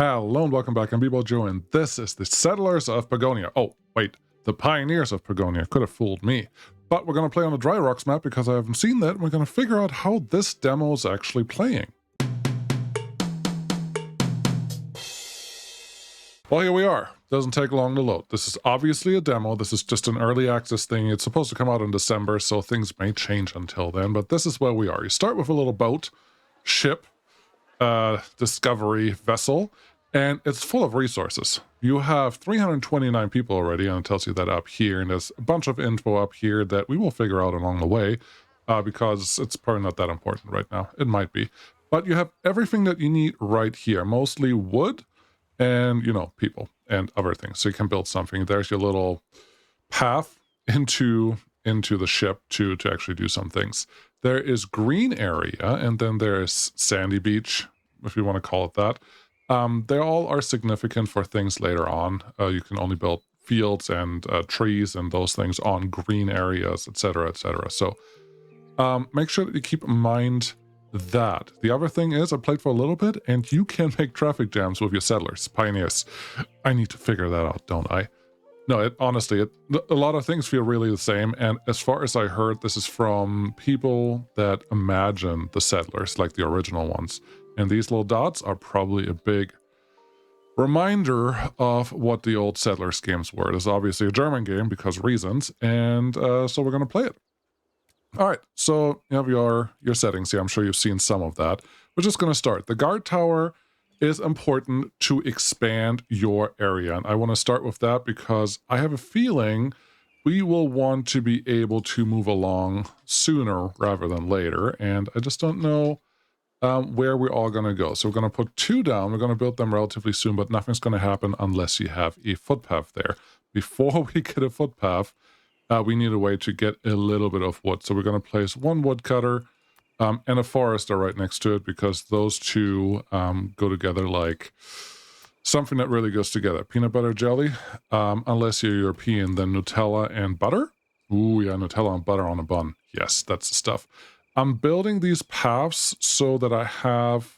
Hello and welcome back. I'm bballjo, and this is the Settlers of Pagonia. Oh, wait, the Pioneers of Pagonia. Could have fooled me. But we're going to play on the Dry Rocks map because I haven't seen that. We're going to figure out how this demo is actually playing. Well, here we are. Doesn't take long to load. This is obviously a demo. This is just an early access thing. It's supposed to come out in December, so things may change until then. But this is where we are. You start with a little boat, ship, discovery vessel, and it's full of resources. You have 329 people already, and it tells you that up here, and there's a bunch of info up here that we will figure out along the way, because it's probably not that important right now. It might be, but you have everything that you need right here, mostly wood and, you know, people and other things, so you can build something. There's your little path into the ship to actually do some things. There is green area, and then there is sandy beach, if you want to call it that. They all are significant for things later on. You can only build fields and trees and those things on green areas, etc., etc. So make sure that you keep in mind that. The other thing is, I played for a little bit, and you can make traffic jams with your settlers, pioneers. I need to figure that out, don't I? No, honestly, a lot of things feel really the same, and as far as I heard, this is from people that imagine the settlers, like the original ones. And these little dots are probably a big reminder of what the old Settlers games were. This is obviously a German game because reasons, and so we're going to play it. All right, so you have your settings here. I'm sure you've seen some of that. We're just going to start. The guard tower is important to expand your area, and I want to start with that because I have a feeling we will want to be able to move along sooner rather than later, and I just don't know where we're all going to go. So we're going to put 2 down. We're going to build them relatively soon, but nothing's going to happen unless you have a footpath there. Before we get a footpath, we need a way to get a little bit of wood. So we're going to place 1 woodcutter and a forester right next to it, because those two go together like something that really goes together. Peanut butter jelly, unless you're European, then Nutella and butter. Ooh, yeah, Nutella and butter on a bun. Yes, that's the stuff. I'm building these paths so that I have...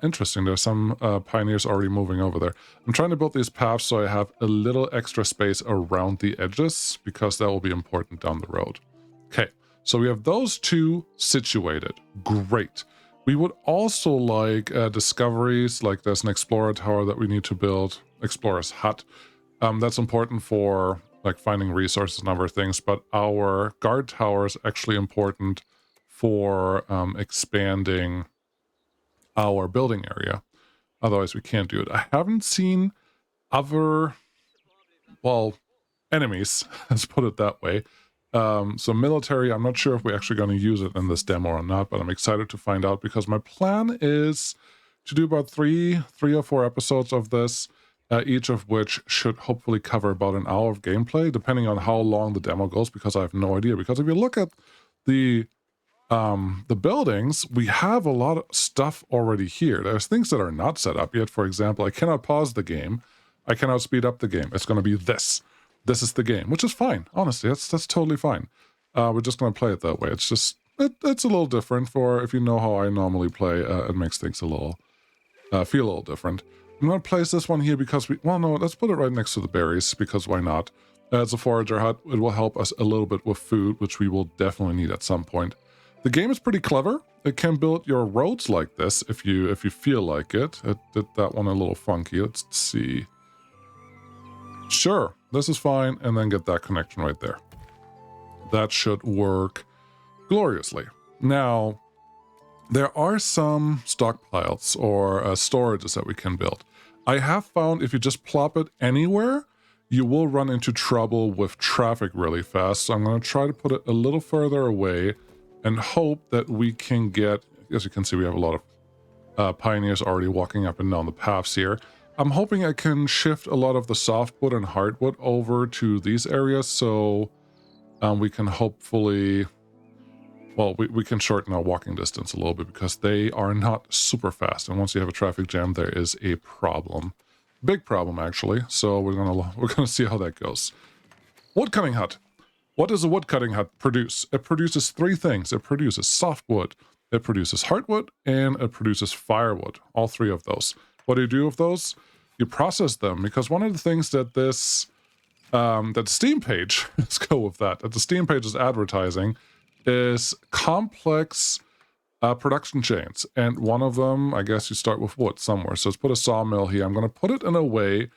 interesting, there's some pioneers already moving over there. I'm trying to build these paths so I have a little extra space around the edges, because that will be important down the road. Okay, so we have those 2 situated. Great. We would also like discoveries, like there's an explorer tower that we need to build, explorer's hut. That's important for like finding resources and other things, but our guard tower is actually important for expanding our building area. Otherwise we can't do it. I haven't seen other, well, enemies, let's put it that way. So military, I'm not sure if we're actually going to use it in this demo or not, but I'm excited to find out, because my plan is to do about three or 4 episodes of this, each of which should hopefully cover about an hour of gameplay, depending on how long the demo goes, because I have no idea. Because if you look at the buildings, we have a lot of stuff already here. There's things that are not set up yet. For example, I cannot pause the game. I cannot speed up the game. It's going to be this. This is the game, which is fine. Honestly, that's totally fine. We're just going to play it that way. It's just, it's a little different for, if you know how I normally play, it makes things a little, feel a little different. I'm going to place this one here because well, no, let's put it right next to the berries, because why not? It's a forager hut. It will help us a little bit with food, which we will definitely need at some point. The game is pretty clever. It can build your roads like this if you feel like it. It did that one a little funky. Let's see. Sure, this is fine, and then get that connection right there. That should work gloriously. Now, there are some stockpiles or storages that we can build. I have found if you just plop it anywhere, you will run into trouble with traffic really fast. So I'm going to try to put it a little further away and hope that we can get, as you can see, we have a lot of pioneers already walking up and down the paths here. I'm hoping I can shift a lot of the softwood and hardwood over to these areas, so we can hopefully, well, we can shorten our walking distance a little bit, because they are not super fast, and once you have a traffic jam, there is a problem. Big problem, actually. So we're gonna see how that goes. Woodcutting hut. What does a woodcutting hut produce? It produces 3 things. It produces softwood, it produces hardwood, and it produces firewood. All 3 of those. What do you do with those? You process them, because one of the things that this that Steam page, let's go with that the Steam page is advertising is complex production chains. And one of them, I guess you start with wood somewhere. So let's put a sawmill here. I'm going to put it in a way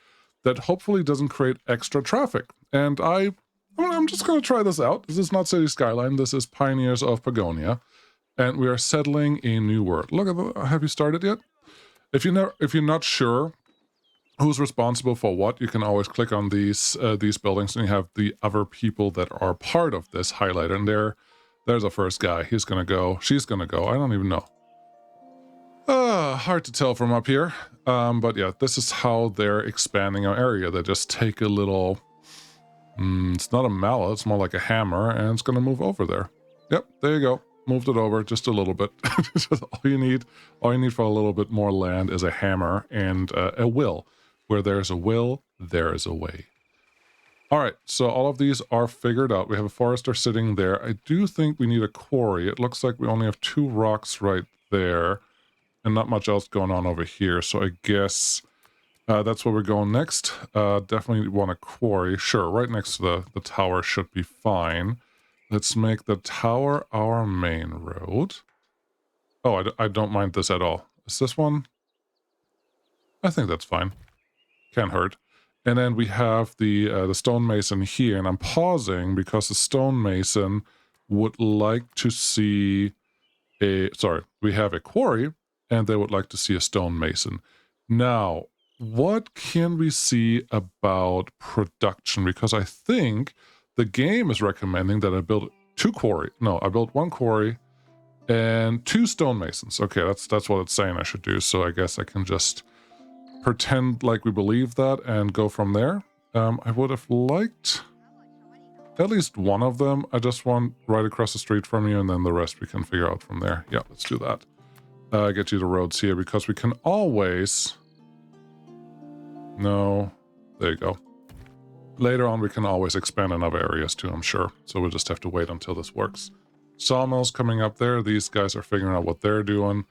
that hopefully doesn't create extra traffic. And I'm just going to try this out. This is not City Skyline. This is Pioneers of Pagonia. And we are settling a new world. Look at the, have you started yet? If you're not sure who's responsible for what, you can always click on these buildings, and you have the other people that are part of this highlighted. And there's a first guy. He's gonna go. She's gonna go. I don't even know. Hard to tell from up here. But yeah, this is how they're expanding our area. They just take a little. It's not a mallet. It's more like a hammer, and it's gonna move over there. Yep, there you go. Moved it over just a little bit. all you need for a little bit more land is a hammer and a will. Where there's a will, there is a way. All right, so all of these are figured out. We have a forester sitting there. I do think we need a quarry. It looks like we only have 2 rocks right there and not much else going on over here. So I guess that's where we're going next. Definitely want a quarry. Sure, right next to the tower should be fine. Let's make the tower our main road. Oh, I don't mind this at all. Is this one? I think that's fine. Can't hurt. And then we have the stonemason here, and I'm pausing because the stonemason would like to see we have a quarry, and they would like to see a stonemason. Now, what can we see about production? Because I think the game is recommending that I build 2 quarry. No, I built 1 quarry and 2 stonemasons. Okay, that's what it's saying I should do. So I guess I can just pretend like we believe that and go from there. I would have liked at least one of them. I just want right across the street from you, and then the rest we can figure out from there. Yeah, let's do that. Get you the roads here, because we can always... No, there you go. Later on, we can always expand in other areas too, I'm sure. So we'll just have to wait until this works. Sawmills coming up there. These guys are figuring out what they're doing.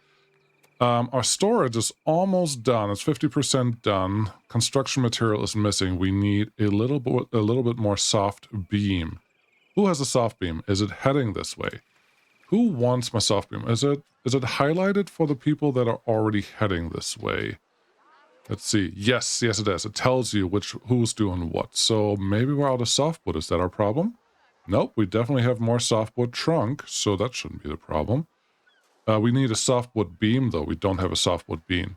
Our storage is almost done. It's 50% done. Construction material is missing. We need a little bit more soft beam. Who has a soft beam? Is it heading this way? Who wants my soft beam? Is it highlighted for the people that are already heading this way? Let's see. Yes, it is. It tells you who's doing what. So maybe we're out of softwood. Is that our problem? Nope, we definitely have more softwood trunk, so that shouldn't be the problem. We need a softwood beam, though. We don't have a softwood beam.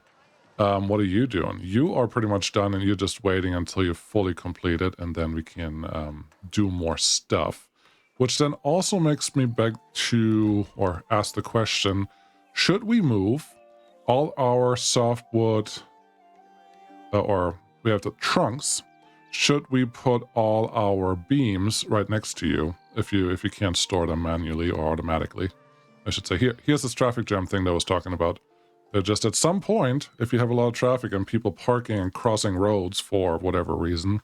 What are you doing? You are pretty much done, and you're just waiting until you're fully completed, and then we can do more stuff. Which then also makes me beg to, or ask the question, should we move all our softwood, or we have the trunks, should we put all our beams right next to you if you can't store them manually or automatically? I should say, here's this traffic jam thing that I was talking about. Just at some point, if you have a lot of traffic and people parking and crossing roads for whatever reason,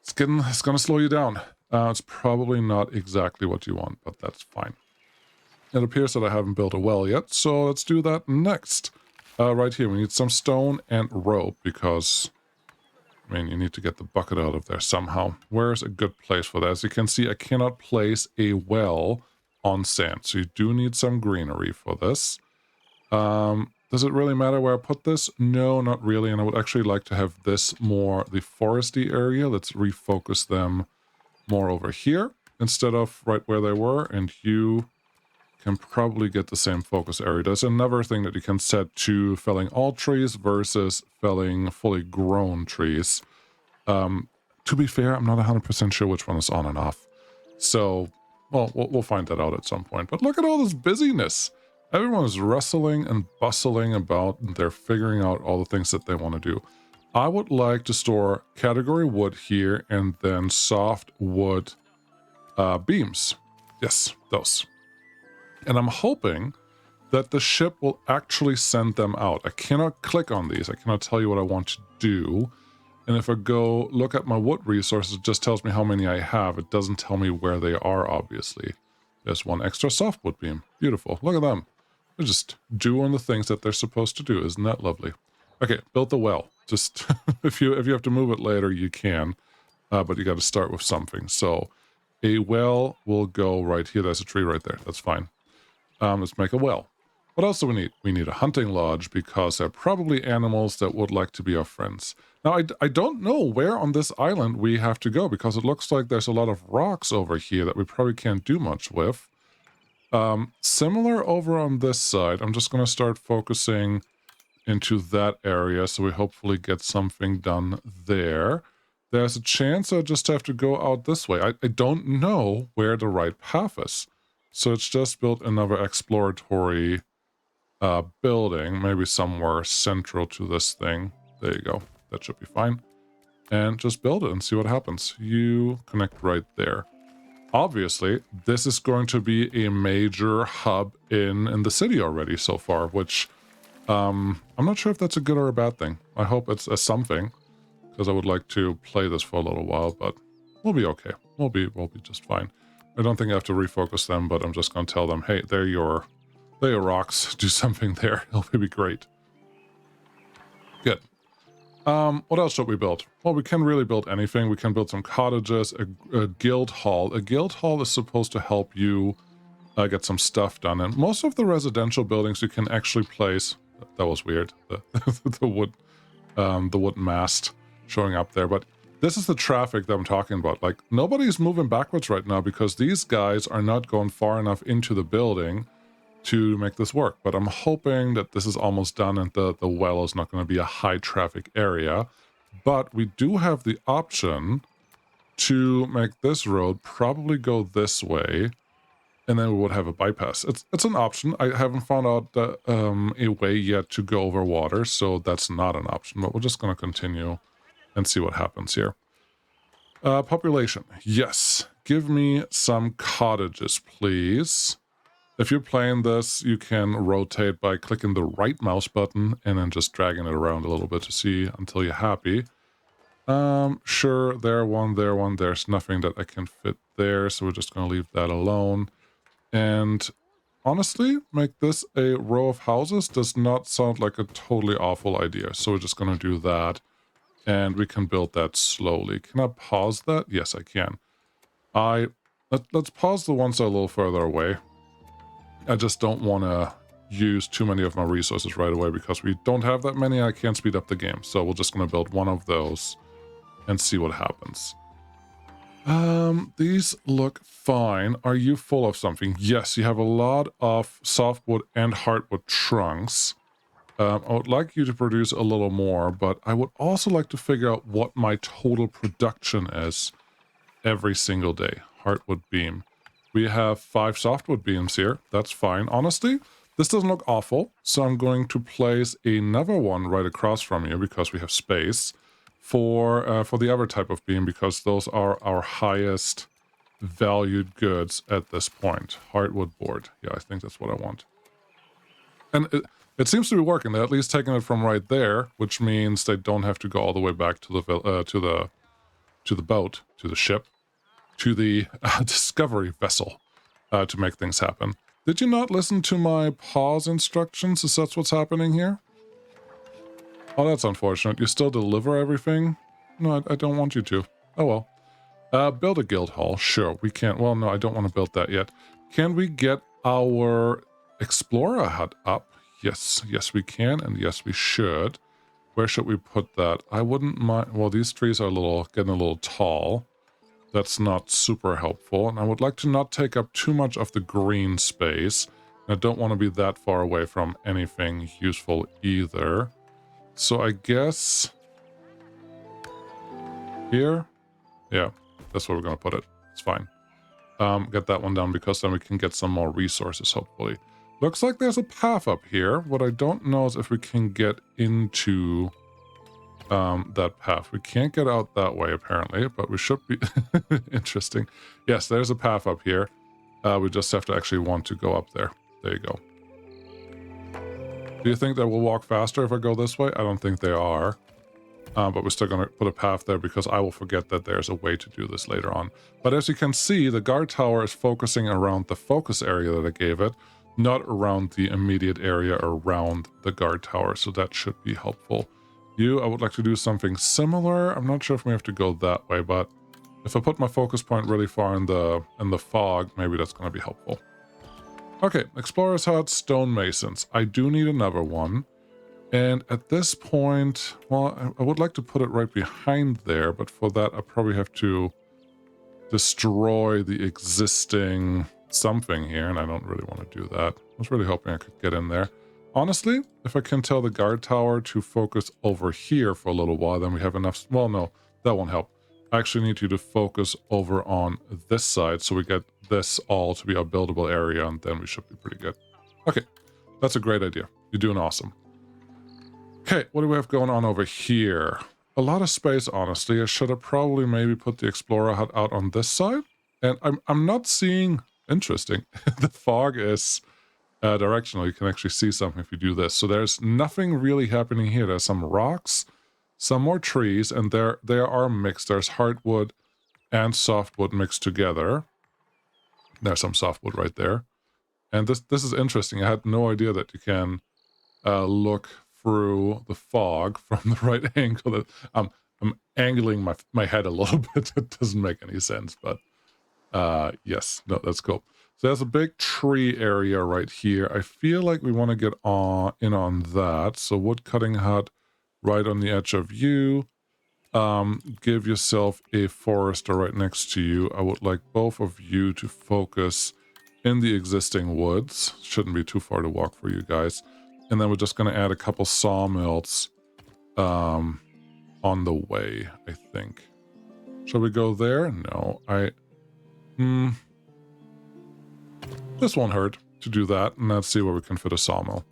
it's going to slow you down. It's probably not exactly what you want, but that's fine. It appears that I haven't built a well yet, so let's do that next. Right here, we need some stone and rope, because, I mean, you need to get the bucket out of there somehow. Where's a good place for that? As you can see, I cannot place a well on sand, so you do need some greenery for this. Does it really matter where I put this? No, not really, and I would actually like to have this more the foresty area. Let's refocus them more over here instead of right where they were, and you can probably get the same focus area. There's another thing that you can set to felling all trees versus felling fully grown trees. To be fair, I'm not 100% sure which one is on and off. So, well, we'll find that out at some point. But look at all this busyness. Everyone is rustling and bustling about, and they're figuring out all the things that they want to do. I would like to store category wood here, and then soft wood beams. Yes, those. And I'm hoping that the ship will actually send them out. I cannot click on these. I cannot tell you what I want to do. And if I go look at my wood resources, it just tells me how many I have. It doesn't tell me where they are, obviously. There's one extra softwood beam. Beautiful. Look at them. They're just doing the things that they're supposed to do. Isn't that lovely? Okay, build the well. Just if you have to move it later, you can, but you got to start with something. So a well will go right here. There's a tree right there. That's fine. Let's make a well. What else do we need? We need a hunting lodge because there are probably animals that would like to be our friends. Now, I don't know where on this island we have to go because it looks like there's a lot of rocks over here that we probably can't do much with. Similar over on this side. I'm just going to start focusing into that area so we hopefully get something done there. There's a chance I just have to go out this way. I don't know where the right path is. So it's just built another exploratory building, maybe somewhere central to this thing. There you go. That should be fine. And just build it and see what happens. You connect right there. Obviously, this is going to be a major hub in the city already so far, which I'm not sure if that's a good or a bad thing. I hope it's a something, because I would like to play this for a little while, but we'll be okay. We'll be just fine. I don't think I have to refocus them, but I'm just going to tell them, hey, they're your rocks. Do something there. It'll be great. Good. What else should we build? Well, we can really build anything. We can build some cottages, a guild hall. A guild hall is supposed to help you get some stuff done. And most of the residential buildings you can actually place. That was weird. The wood mast showing up there. But this is the traffic that I'm talking about. Like, nobody's moving backwards right now because these guys are not going far enough into the building to make this work. But I'm hoping that this is almost done and the well is not going to be a high traffic area. But we do have the option to make this road probably go this way, and then we would have a bypass. It's an option. I haven't found out a way yet to go over water, so that's not an option. But we're just going to continue and see what happens here. Population. Yes. Give me some cottages, please. If you're playing this, you can rotate by clicking the right mouse button and then just dragging it around a little bit to see until you're happy. Sure, there one. There's nothing that I can fit there, so we're just going to leave that alone. And honestly, make this a row of houses does not sound like a totally awful idea. So we're just going to do that. And we can build that slowly. Can I pause that? Yes, I can. Let's pause the ones that are a little further away. I just don't want to use too many of my resources right away because we don't have that many. I can't speed up the game. So we're just going to build one of those and see what happens. These look fine. Are you full of something? Yes, you have a lot of softwood and hardwood trunks. I would like you to produce a little more, but I would also like to figure out what my total production is every single day. Hardwood beam. We have 5 softwood beams here. That's fine. Honestly, this doesn't look awful, so I'm going to place another one right across from you because we have space for the other type of beam, because those are our highest valued goods at this point. Hardwood board. Yeah, I think that's what I want. And it seems to be working. They're at least taking it from right there, which means they don't have to go all the way back to the boat, to the ship, to the discovery vessel to make things happen. Did you not listen to my pause instructions? Is that what's happening here? Oh, that's unfortunate. You still deliver everything? No, I don't want you to. Oh well. Build a guild hall. Sure, we can't. Well, no, I don't want to build that yet. Can we get our explorer hut up? Yes, we can, and yes, we should. Where should we put that? I wouldn't mind. Well, these trees are getting a little tall. That's not super helpful, and I would like to not take up too much of the green space. I don't want to be that far away from anything useful either. So I guess here, yeah, that's where we're going to put it. It's fine. Get that one down because then we can get some more resources, hopefully. Looks like there's a path up here. What I don't know is if we can get into that path. We can't get out that way, apparently, but we should be... Interesting. Yes, there's a path up here. We just have to actually want to go up there. There you go. Do you think that we'll walk faster if I go this way? I don't think they are. But we're still going to put a path there because I will forget that there's a way to do this later on. But as you can see, the guard tower is focusing around the focus area that I gave it. not around the immediate area around the guard tower, so that should be helpful. I would like to do something similar. I'm not sure if we have to go that way, but if I put my focus point really far in the fog, maybe that's going to be helpful. Okay, explorer's hut, stonemasons. I do need another one. And at this point, well, I would like to put it right behind there, but for that, I probably have to destroy the existing something here, and I don't really want to do that. I was really hoping I could get in there. Honestly, if I can tell the guard tower to focus over here for a little while, then we have enough. Well, no, that won't help. I actually need you to focus over on this side, so we get this all to be a buildable area, and then we should be pretty good. Okay, that's a great idea. You're doing awesome. Okay, what do we have going on over here? A lot of space, honestly. I should have probably maybe put the explorer hut out on this side. And I'm not seeing... Interesting. The fog is directional. You can actually see something if you do this. So there's nothing really happening here. There's some rocks, some more trees, and they are mixed. There's hardwood and softwood mixed together. There's some softwood right there. And this is interesting. I had no idea that you can look through the fog from the right angle. I'm angling my head a little bit. It doesn't make any sense, but yes, no, that's cool. So there's a big tree area right here. I feel like we want to get in on that. So wood cutting hut right on the edge of you. Give yourself a forester right next to you. I would like both of you to focus in the existing woods. Shouldn't be too far to walk for you guys. And then we're just going to add a couple sawmills on the way, I think. Shall we go there? No, this won't hurt to do that, and let's see where we can fit a sawmill.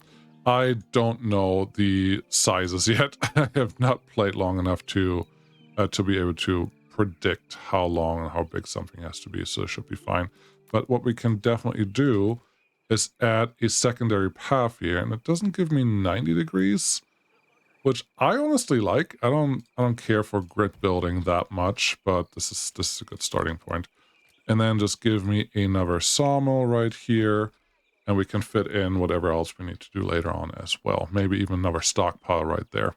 I don't know the sizes yet. I have not played long enough to be able to predict how long and how big something has to be, so it should be fine. But what we can definitely do is add a secondary path here, and it doesn't give me 90 degrees, which I honestly like. I don't care for grid building that much, but this is a good starting point. And then just give me another sawmill right here, and we can fit in whatever else we need to do later on as well. Maybe even another stockpile right there.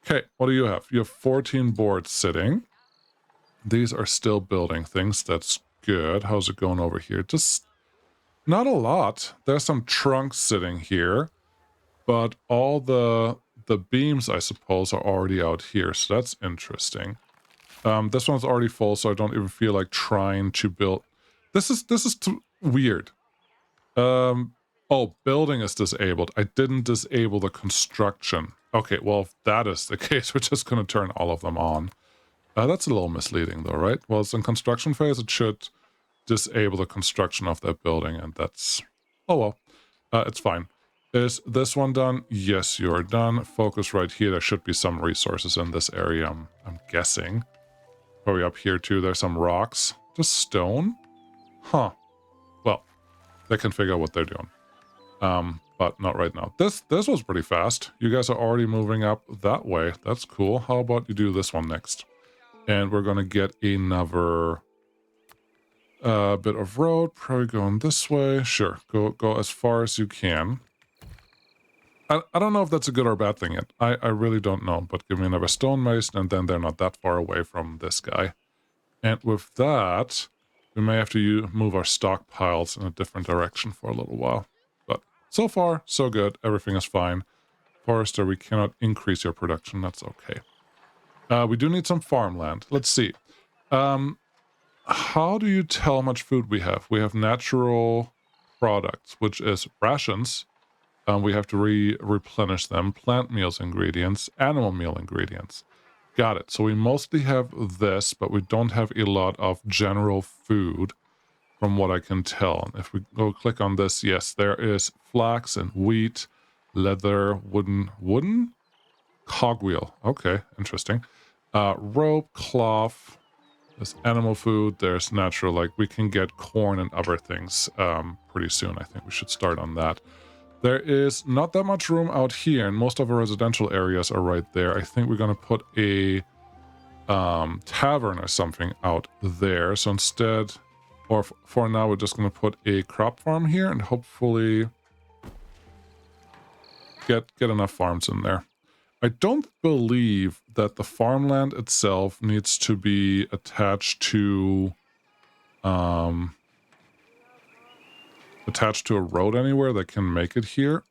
Okay, what do you have? You have 14 boards sitting. These are still building things. That's good. How's it going over here? Just not a lot. There's some trunks sitting here, but all the beams, I suppose, are already out here. So that's interesting. This one's already full, so I don't even feel like trying to build. This is too weird. Oh, building is disabled. I didn't disable the construction. Okay, well, if that is the case, we're just going to turn all of them on. That's a little misleading, though, right? Well, it's in construction phase. It should disable the construction of that building, and that's... Oh, well. It's fine. Is this one done? Yes, you're done. Focus right here. There should be some resources in this area, I'm guessing. Probably up here, too. There's some rocks. Just stone? Huh. Well, they can figure out what they're doing. But not right now. This was pretty fast. You guys are already moving up that way. That's cool. How about you do this one next? And we're going to get another bit of road. Probably going this way. Sure. Go as far as you can. I don't know if that's a good or a bad thing yet. I really don't know. But give me another stonemason, and then they're not that far away from this guy. And with that, we may have to move our stockpiles in a different direction for a little while. But so far, so good. Everything is fine. Forester, we cannot increase your production. That's okay. We do need some farmland. Let's see. How do you tell how much food we have? We have natural products, which is rations. We have to replenish them. Plant meals ingredients, animal meal ingredients. Got it. So we mostly have this, but we don't have a lot of general food from what I can tell. If we go click on this, yes, there is flax and wheat, leather, wooden cogwheel. Okay, interesting. Rope, cloth, there's animal food, there's natural, like we can get corn and other things pretty soon. I think we should start on that. There is not that much room out here, and most of our residential areas are right there. I think we're going to put a tavern or something out there. So instead, Or for now, we're just going to put a crop farm here and hopefully get enough farms in there. I don't believe that the farmland itself needs to be attached to a road anywhere that can make it here,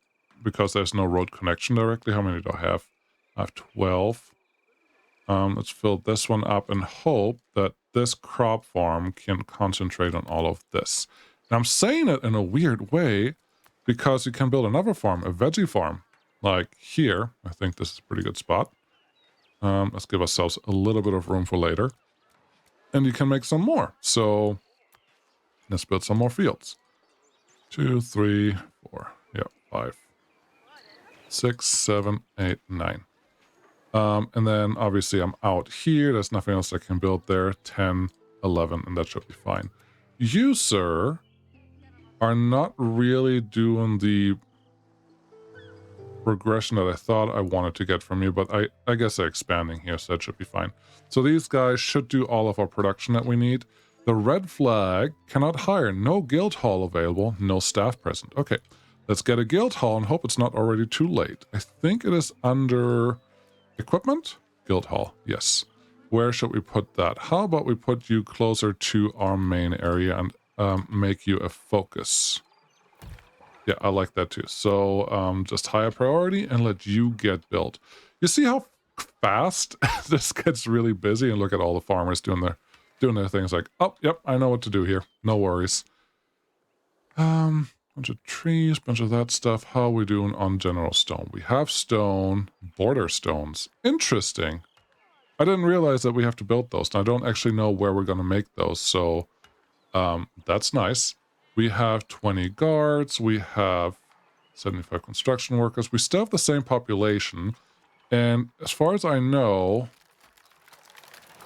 because there's no road connection directly. How many do I have? I have 12. Let's fill this one up and hope that this crop farm can concentrate on all of this. And I'm saying it in a weird way because you can build another farm, a veggie farm, like here. I think this is a pretty good spot. Let's give ourselves a little bit of room for later. And you can make some more. So let's build some more fields. 2, 3, 4, yeah, 5, 6, 7, 8, 9. And then obviously I'm out here. There's nothing else I can build there. 10, 11, and that should be fine. You, sir, are not really doing the progression that I thought I wanted to get from you, but I guess they're expanding here, so that should be fine. So these guys should do all of our production that we need. The red flag cannot hire. No guild hall available. No staff present. Okay, let's get a guild hall and hope it's not already too late. I think it is under equipment? Guild hall, yes. Where should we put that? How about we put you closer to our main area and make you a focus? Yeah, I like that too. So just higher priority and let you get built. You see how fast this gets really busy, and look at all the farmers doing their things like, oh, yep, I know what to do here. No worries. Bunch of trees, bunch of that stuff. How are we doing on general stone? We have stone, border stones. Interesting. I didn't realize that we have to build those. And I don't actually know where we're going to make those. So that's nice. We have 20 guards. We have 75 construction workers. We still have the same population. And as far as I know,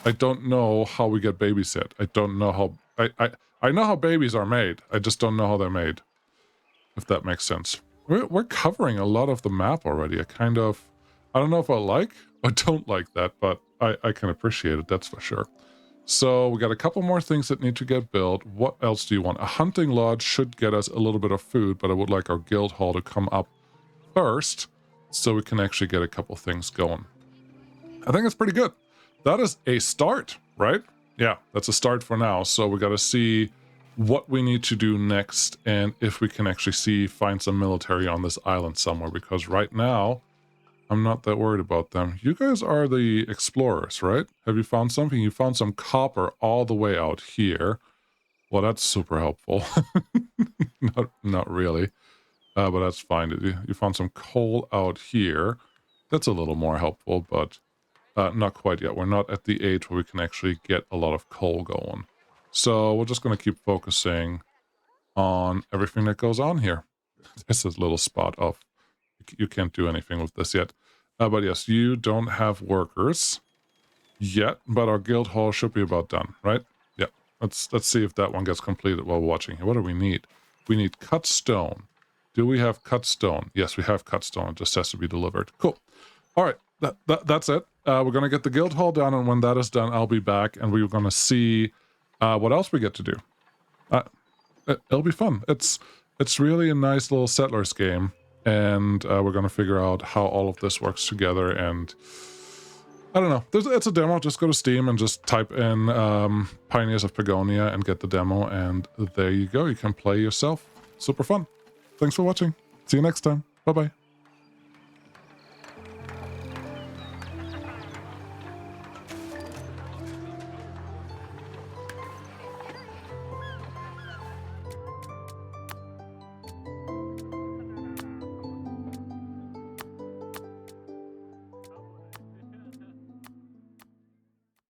I don't know how we get babysit. I don't know how... I know how babies are made. I just don't know how they're made. If that makes sense. We're covering a lot of the map already. I don't know if I like or don't like that, but I can appreciate it, that's for sure. So we got a couple more things that need to get built. What else do you want? A hunting lodge should get us a little bit of food, but I would like our guild hall to come up first so we can actually get a couple things going. I think it's pretty good. That is a start, right? Yeah, that's a start for now. So we got to see what we need to do next and if we can actually find some military on this island somewhere, because right now I'm not that worried about them. You guys are the explorers, right? Have you found something? You found some copper all the way out here. Well, that's super helpful. not really, but that's fine. You found some coal out here. That's a little more helpful, but not quite yet. We're not at the age where we can actually get a lot of coal going. So we're just going to keep focusing on everything that goes on here. This is a little spot of, you can't do anything with this yet. But yes, you don't have workers yet, but our guild hall should be about done, right? Yeah, let's see if that one gets completed while we're watching here. What do we need? We need cut stone. Do we have cut stone? Yes, we have cut stone. It just has to be delivered. Cool. All right, that's it. We're going to get the guild hall done, and when that is done, I'll be back, and we're going to see what else we get to do. It'll be fun. It's really a nice little settlers game, and we're going to figure out how all of this works together. And I don't know. It's a demo. Just go to Steam and just type in Pioneers of Pagonia and get the demo, and there you go. You can play yourself. Super fun. Thanks for watching. See you next time. Bye-bye.